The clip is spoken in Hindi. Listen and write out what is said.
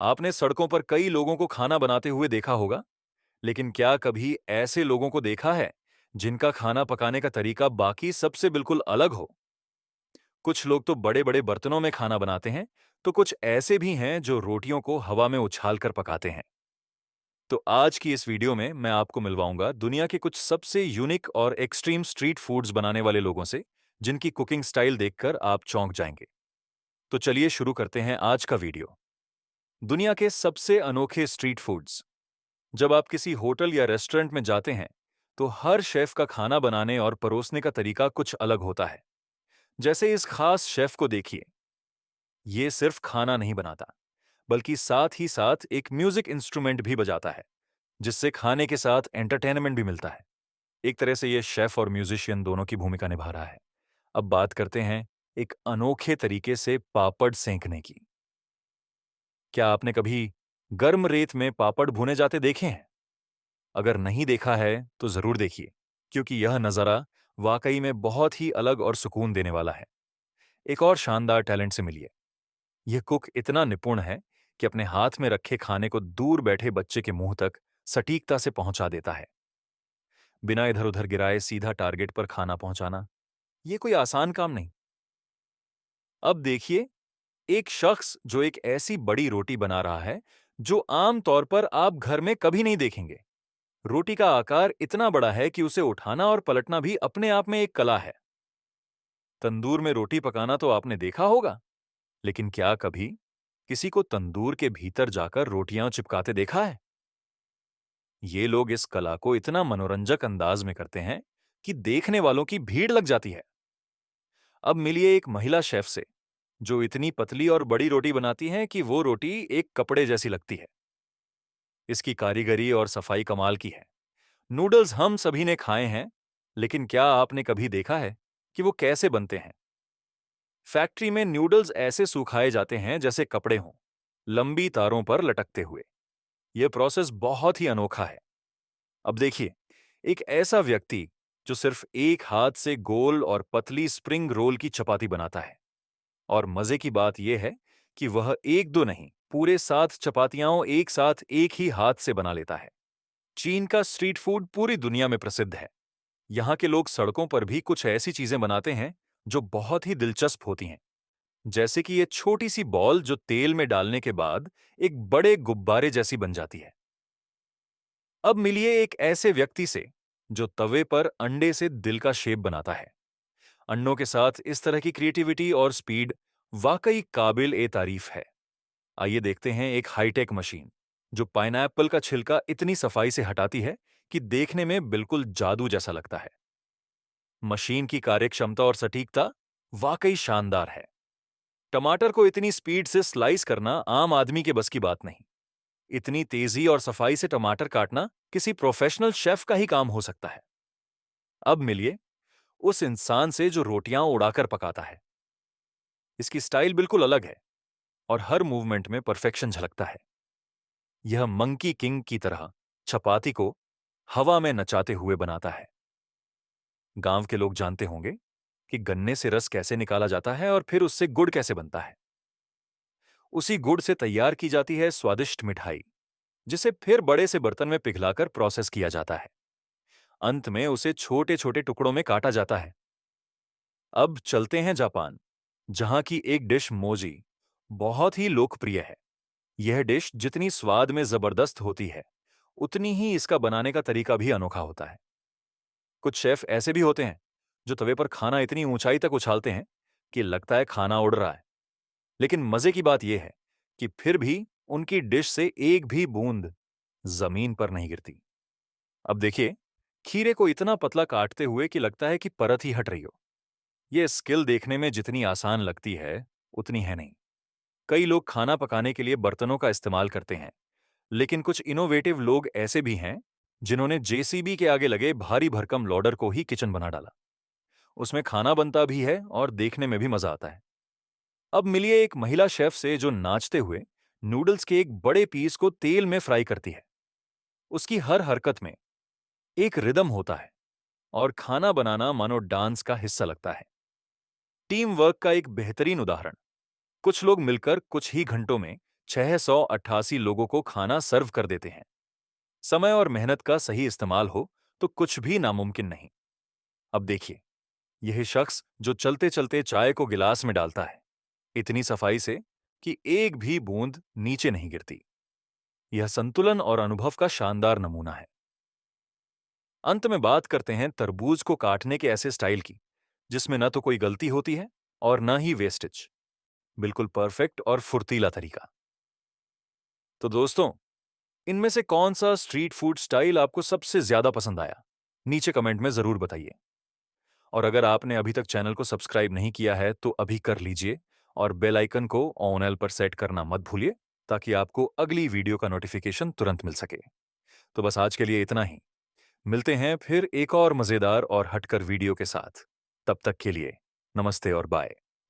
आपने सड़कों पर कई लोगों को खाना बनाते हुए देखा होगा, लेकिन क्या कभी ऐसे लोगों को देखा है जिनका खाना पकाने का तरीका बाकी सबसे बिल्कुल अलग हो? कुछ लोग तो बड़े-बड़े बर्तनों में खाना बनाते हैं, तो कुछ ऐसे भी हैं जो रोटियों को हवा में उछालकर पकाते हैं। तो आज की इस वीडियो में मैं आपको मिलवाऊंगा दुनिया के कुछ सबसे यूनिक और एक्सट्रीम स्ट्रीट फूड्स बनाने वाले लोगों से, जिनकी कुकिंग स्टाइल देखकर आप चौंक जाएंगे। तो चलिए शुरू करते हैं आज का वीडियो। दुनिया के सबसे अनोखे स्ट्रीट फूड्स। जब आप किसी होटल या रेस्टोरेंट में जाते हैं, तो हर शेफ का खाना बनाने और परोसने का तरीका कुछ अलग होता है। जैसे इस खास शेफ को देखिए, ये सिर्फ खाना नहीं बनाता, बल्कि साथ ही साथ एक म्यूजिक इंस्ट्रूमेंट भी बजाता है, जिससे खाने के साथ एंटरटेनमेंट भी मिलता है। एक तरह से ये शेफ और म्यूजिशियन दोनों की भूमिका निभा रहा है। अब बात करते हैं एक अनोखे तरीके से पापड़ सेंकने की। क्या आपने कभी गर्म रेत में पापड़ भुने जाते देखे हैं? अगर नहीं देखा है तो जरूर देखिए, क्योंकि यह नजारा वाकई में बहुत ही अलग और सुकून देने वाला है। एक और शानदार टैलेंट से मिलिए। यह कुक इतना निपुण है कि अपने हाथ में रखे खाने को दूर बैठे बच्चे के मुंह तक सटीकता से पहुंचा देता है। बिना इधर उधर गिराए सीधा टारगेट पर खाना पहुंचाना, यह कोई आसान काम नहीं। अब देखिए, एक शख्स जो एक ऐसी बड़ी रोटी बना रहा है जो आम तौर पर आप घर में कभी नहीं देखेंगे। रोटी का आकार इतना बड़ा है कि उसे उठाना और पलटना भी अपने आप में एक कला है। तंदूर में रोटी पकाना तो आपने देखा होगा, लेकिन क्या कभी किसी को तंदूर के भीतर जाकर रोटियां चिपकाते देखा है? ये लोग इस कला को इतना मनोरंजक अंदाज में करते हैं कि देखने वालों की भीड़ लग जाती है। अब मिलिए एक महिला शेफ से, जो इतनी पतली और बड़ी रोटी बनाती हैं कि वो रोटी एक कपड़े जैसी लगती है। इसकी कारीगरी और सफाई कमाल की है। नूडल्स हम सभी ने खाए हैं, लेकिन क्या आपने कभी देखा है कि वो कैसे बनते हैं? फैक्ट्री में नूडल्स ऐसे सुखाए जाते हैं जैसे कपड़े हों, लंबी तारों पर लटकते हुए। यह प्रोसेस बहुत ही अनोखा है। अब देखिए, एक ऐसा व्यक्ति जो सिर्फ एक हाथ से गोल और पतली स्प्रिंग रोल की चपाती बनाता है। और मजे की बात यह है कि वह एक दो नहीं, पूरे 7 चपातियां एक साथ एक ही हाथ से बना लेता है। चीन का स्ट्रीट फूड पूरी दुनिया में प्रसिद्ध है। यहाँ के लोग सड़कों पर भी कुछ ऐसी चीजें बनाते हैं जो बहुत ही दिलचस्प होती हैं। जैसे कि ये छोटी सी बॉल जो तेल में डालने के बाद एक बड़े गुब्बारे जैसी बन जाती है। अब मिलिए एक ऐसे व्यक्ति से जो तवे पर अंडे से दिल का शेप बनाता है। अंडों के साथ इस तरह की क्रिएटिविटी और स्पीड वाकई काबिल ए तारीफ है। आइए देखते हैं एक हाईटेक मशीन जो पाइनएप्पल का छिलका इतनी सफाई से हटाती है कि देखने में बिल्कुल जादू जैसा लगता है। मशीन की कार्यक्षमता और सटीकता वाकई शानदार है। टमाटर को इतनी स्पीड से स्लाइस करना आम आदमी के बस की बात नहीं। इतनी तेजी और सफाई से टमाटर काटना किसी प्रोफेशनल शेफ का ही काम हो सकता है। अब मिलिए उस इंसान से जो रोटियां उड़ाकर पकाता है। इसकी स्टाइल बिल्कुल अलग है और हर मूवमेंट में परफेक्शन झलकता है। यह मंकी किंग की तरह चपाती को हवा में नचाते हुए बनाता है। गांव के लोग जानते होंगे कि गन्ने से रस कैसे निकाला जाता है और फिर उससे गुड़ कैसे बनता है। उसी गुड़ से तैयार की जाती है स्वादिष्ट मिठाई, जिसे फिर बड़े से बर्तन में पिघलाकर प्रोसेस किया जाता है। अंत में उसे छोटे छोटे टुकड़ों में काटा जाता है। अब चलते हैं जापान, जहां की एक डिश मोजी बहुत ही लोकप्रिय है। यह डिश जितनी स्वाद में जबरदस्त होती है, उतनी ही इसका बनाने का तरीका भी अनोखा होता है। कुछ शेफ ऐसे भी होते हैं जो तवे पर खाना इतनी ऊंचाई तक उछालते हैं कि लगता है खाना उड़ रहा है। लेकिन मजे की बात यह है कि फिर भी उनकी डिश से एक भी बूंद जमीन पर नहीं गिरती। अब देखिए, खीरे को इतना पतला काटते हुए कि लगता है कि परत ही हट रही हो। यह स्किल देखने में जितनी आसान लगती है, उतनी है नहीं। कई लोग खाना पकाने के लिए बर्तनों का इस्तेमाल करते हैं, लेकिन कुछ इनोवेटिव लोग ऐसे भी हैं जिन्होंने जेसीबी के आगे लगे भारी भरकम लोडर को ही किचन बना डाला। उसमें खाना बनता भी है और देखने में भी मजा आता है। अब मिलिए एक महिला शेफ से जो नाचते हुए नूडल्स के एक बड़े पीस को तेल में फ्राई करती है। उसकी हर हरकत में एक रिदम होता है और खाना बनाना मानो डांस का हिस्सा लगता है। टीम वर्क का एक बेहतरीन उदाहरण। कुछ लोग मिलकर कुछ ही घंटों में 688 लोगों को खाना सर्व कर देते हैं। समय और मेहनत का सही इस्तेमाल हो तो कुछ भी नामुमकिन नहीं। अब देखिए, यह शख्स जो चलते चलते चाय को गिलास में डालता है, इतनी सफाई से कि एक भी बूंद नीचे नहीं गिरती। यह संतुलन और अनुभव का शानदार नमूना है। अंत में बात करते हैं तरबूज को काटने के ऐसे स्टाइल की, जिसमें न तो कोई गलती होती है और न ही वेस्टेज। बिल्कुल परफेक्ट और फुर्तीला तरीका। तो दोस्तों, इनमें से कौन सा स्ट्रीट फूड स्टाइल आपको सबसे ज्यादा पसंद आया? नीचे कमेंट में जरूर बताइए। और अगर आपने अभी तक चैनल को सब्सक्राइब नहीं किया है तो अभी कर लीजिए और बेल आइकन को ऑन एल पर सेट करना मत भूलिए, ताकि आपको अगली वीडियो का नोटिफिकेशन तुरंत मिल सके। तो बस आज के लिए इतना ही। मिलते हैं फिर एक और मजेदार और हटकर वीडियो के साथ। तब तक के लिए नमस्ते और बाय।